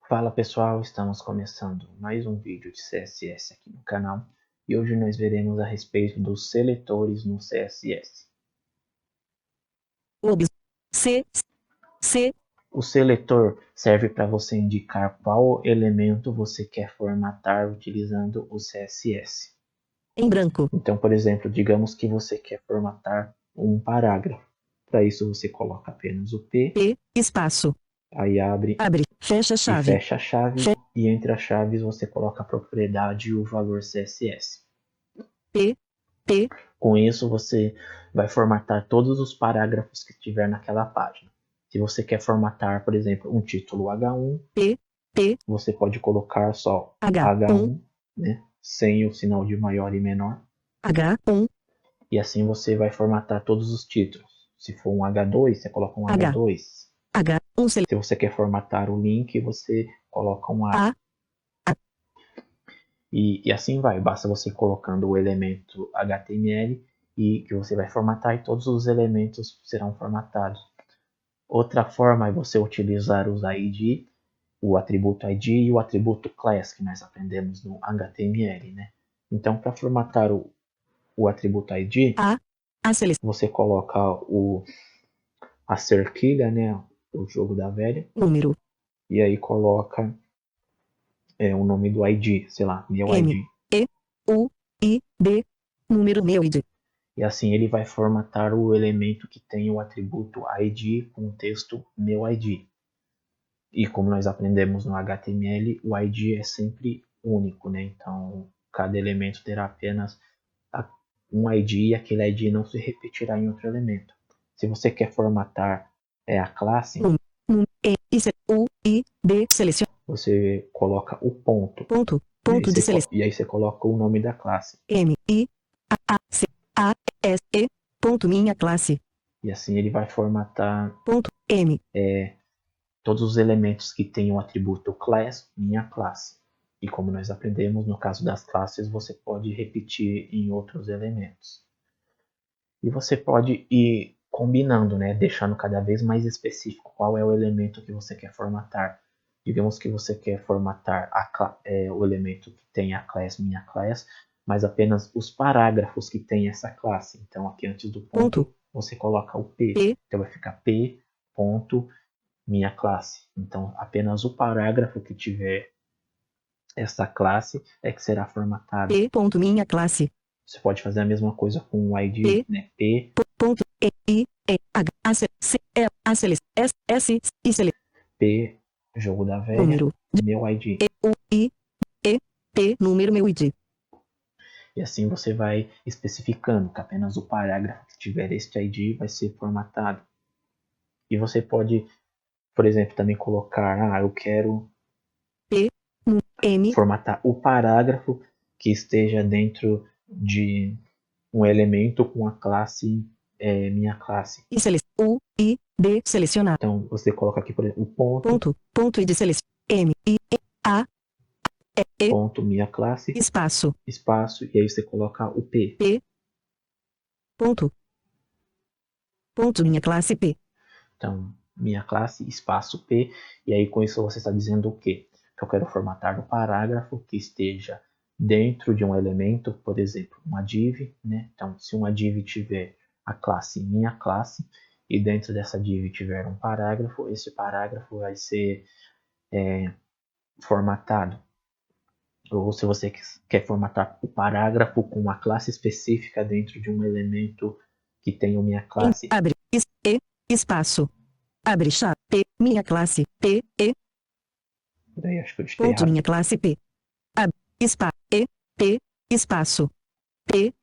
Fala pessoal, estamos começando mais um vídeo de CSS aqui no canal e hoje nós veremos a respeito dos seletores no CSS. O seletor serve para você indicar qual elemento você quer formatar utilizando o CSS. Em branco. Então, por exemplo, digamos que você quer formatar um parágrafo. Para isso você coloca apenas o P, espaço. aí abre Fecha e chave. fecha a chave, e entre as chaves você coloca a propriedade e o valor CSS. P. Com isso você vai formatar todos os parágrafos que tiver naquela página. Se você quer formatar, por exemplo, um título H1, você pode colocar só H1, né, sem o sinal de maior e menor. H1. E assim você vai formatar todos os títulos. Se for um H2, você coloca um H2. H1. Se você quer formatar o link, você coloca um A. E assim vai, basta você colocando o elemento HTML e que você vai formatar e todos os elementos serão formatados. Outra forma é você utilizar os ID, o atributo ID e o atributo class que nós aprendemos no HTML, né? Então, para formatar o atributo ID, você coloca a cerquilha, né? O jogo da velha. Número. E aí coloca o nome do ID, sei lá, meu ID. M-E-U-I-D. Número meu ID. E assim ele vai formatar o elemento que tem o atributo ID com o texto meu ID. E como nós aprendemos no HTML, o ID é sempre único, né? Então cada elemento terá apenas um ID e aquele ID não se repetirá em outro elemento. Se você quer formatar a classe, U-I-D, seleciona. você coloca o ponto. Ponto de seleção. E aí você coloca o nome da classe. M-I-A-C-A-S-E. Ponto minha classe. E assim ele vai formatar Ponto M. Todos os elementos que tenham o atributo class, minha classe. E como nós aprendemos, no caso das classes, você pode repetir em outros elementos. E você pode ir combinando, né? Deixando cada vez mais específico qual é o elemento que você quer formatar. Digamos que você quer formatar o elemento que tem a class, minha class, mas apenas os parágrafos que tem essa classe. Então aqui antes do ponto, você coloca o P. Então vai ficar P, ponto, minha classe. Então apenas o parágrafo que tiver essa classe é que será formatado. P. Minha classe. Você pode fazer a mesma coisa com o ID, né? P. Ponto E I E H A C C E A C S S I C P, jogo da velha, número meu ID. E U I E P, número meu ID. E assim você vai especificando que apenas o parágrafo que tiver este ID vai ser formatado. E você pode, por exemplo, também colocar, eu quero formatar o parágrafo que esteja dentro de um elemento com a classe minha classe. U I D selecionar. Então você coloca aqui, por exemplo, o ponto. Ponto e de seleção. M I E A E Ponto minha classe. Espaço. Espaço e aí você coloca o P. Ponto. Ponto minha classe P. Então minha classe espaço P e aí com isso você está dizendo o quê? Que eu quero formatar o parágrafo que esteja dentro de um elemento, por exemplo, uma div, né? Então, se uma div tiver a classe minha classe e dentro dessa div tiver um parágrafo, esse parágrafo vai ser formatado. Ou se você quer formatar o parágrafo com uma classe específica dentro de um elemento que tem a minha classe. Abre espaço. Abre chave P minha classe P E. Daí acho que eu digitei Ponto errado. minha classe P. Abre espaço E P espaço P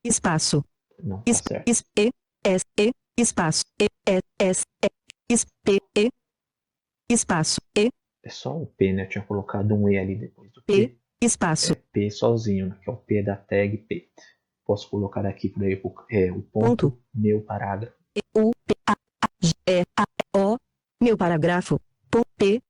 espaço. Não tá certo. E S E espaço E S E P E espaço E. É só o P, né? Eu tinha colocado um E ali depois do P P. espaço. É P sozinho, né? Que é o P da tag P. Posso colocar aqui por aí o ponto, meu parágrafo. U P A G E A O meu parágrafo. P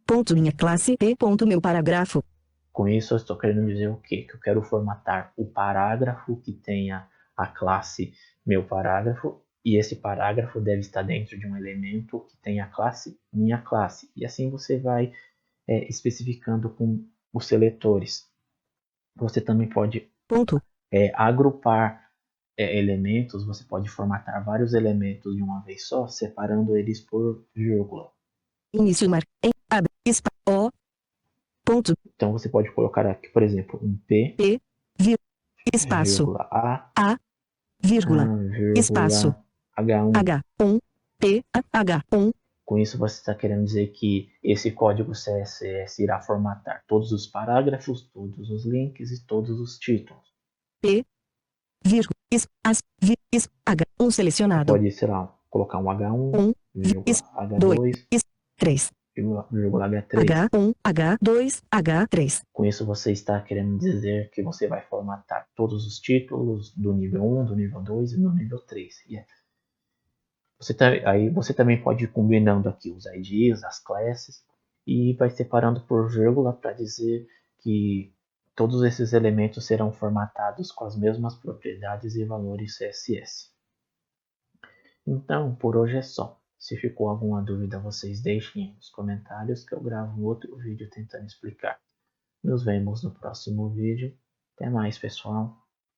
ponto minha classe P ponto meu parágrafo. Com isso eu estou querendo dizer o quê? Que eu quero formatar o parágrafo que tenha a classe meu parágrafo E esse parágrafo deve estar dentro de um elemento que tem a classe minha classe. E assim você vai especificando com os seletores. Você também pode ponto, agrupar elementos, você pode formatar vários elementos de uma vez só, separando eles por vírgula. início em abre o ponto Então você pode colocar aqui, por exemplo, um P, espaço vírgula vírgula espaço vírgula H1. H1 P H1. Com isso você está querendo dizer que esse código CSS irá formatar todos os parágrafos, todos os links e todos os títulos. P vírgula H1 selecionado. Pode, sei lá, colocar um H1, vírgula H2, 3 vírgula H3. H1 H2 H3. Com isso você está querendo dizer que você vai formatar todos os títulos do nível 1, do nível 2 e do nível 3. Aí você também pode ir combinando aqui os IDs, as classes, e vai separando por vírgula para dizer que todos esses elementos serão formatados com as mesmas propriedades e valores CSS. Então, por hoje é só. Se ficou alguma dúvida, vocês deixem nos comentários que eu gravo outro vídeo tentando explicar. Nos vemos no próximo vídeo. Até mais, pessoal.